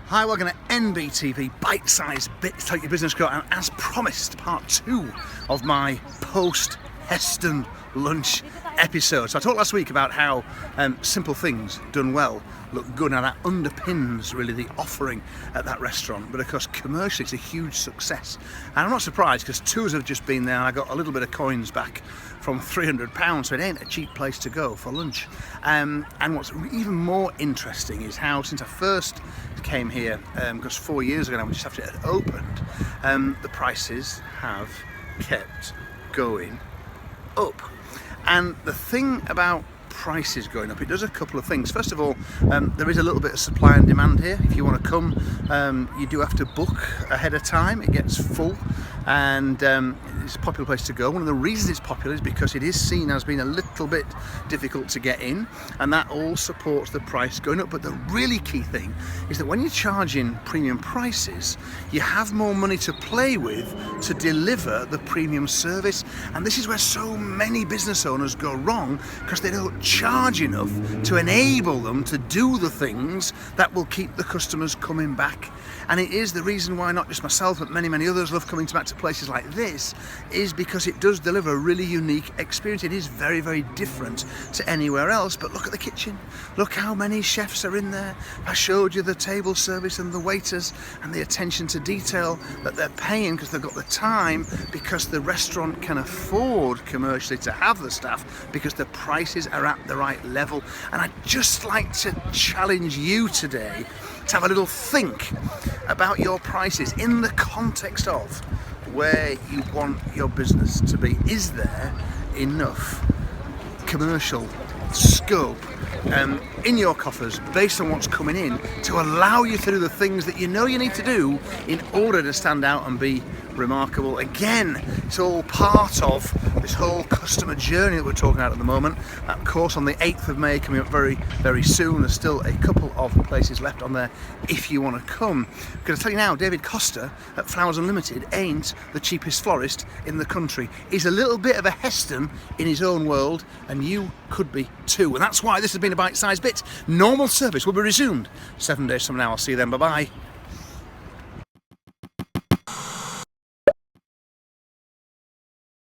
Hi, welcome to NBTV, bite-sized bits to take your business grow, and as promised, part 2 of my post-Heston lunch episode. So I talked last week about how simple things done well look good, and that underpins really the offering at that restaurant. But of course, commercially, it's a huge success. And I'm not surprised, because tours have just been there and I got a little bit of coins back from £300, so it ain't a cheap place to go for lunch. And what's even more interesting is how, since I first came here, because 4 years ago now, just after it had opened, the prices have kept going up. And the thing about prices going up, it does a couple of things. First of all, there is a little bit of supply and demand here. If you want to come, you do have to book ahead of time. It gets full, and it's a popular place to go. One of the reasons it's popular is because it is seen as being a little bit difficult to get in, and that all supports the price going up. But the really key thing is that when you're charging premium prices, you have more money to play with to deliver the premium service. And this is where so many business owners go wrong, because they don't charge enough to enable them to do the things that will keep the customers coming back. And it is the reason why not just myself but many others love coming back to places like this, is because it does deliver a really unique experience. It is very different to anywhere else. But look at the kitchen, look how many chefs are in there. I showed you the table service and the waiters and the attention to detail that they're paying because they've got the time, because the restaurant can afford commercially to have the staff, because the prices are at the right level. And I'd just like to challenge you today to have a little think about your prices in the context of where you want your business to be. Is there enough commercial scope in your coffers based on what's coming in to allow you to do the things that you know you need to do in order to stand out and be remarkable? Again, it's all part of this whole customer journey that we're talking about at the moment. That course on the 8th of May coming up very soon. There's still a couple of places left on there if you want to come. Because I tell you now, David Costa at Flowers Unlimited ain't the cheapest florist in the country. He's a little bit of a Heston in his own world, and you could be too. And that's why this has been a bite-sized bit. Normal service will be resumed 7 days from now. I'll see you then. Bye-bye.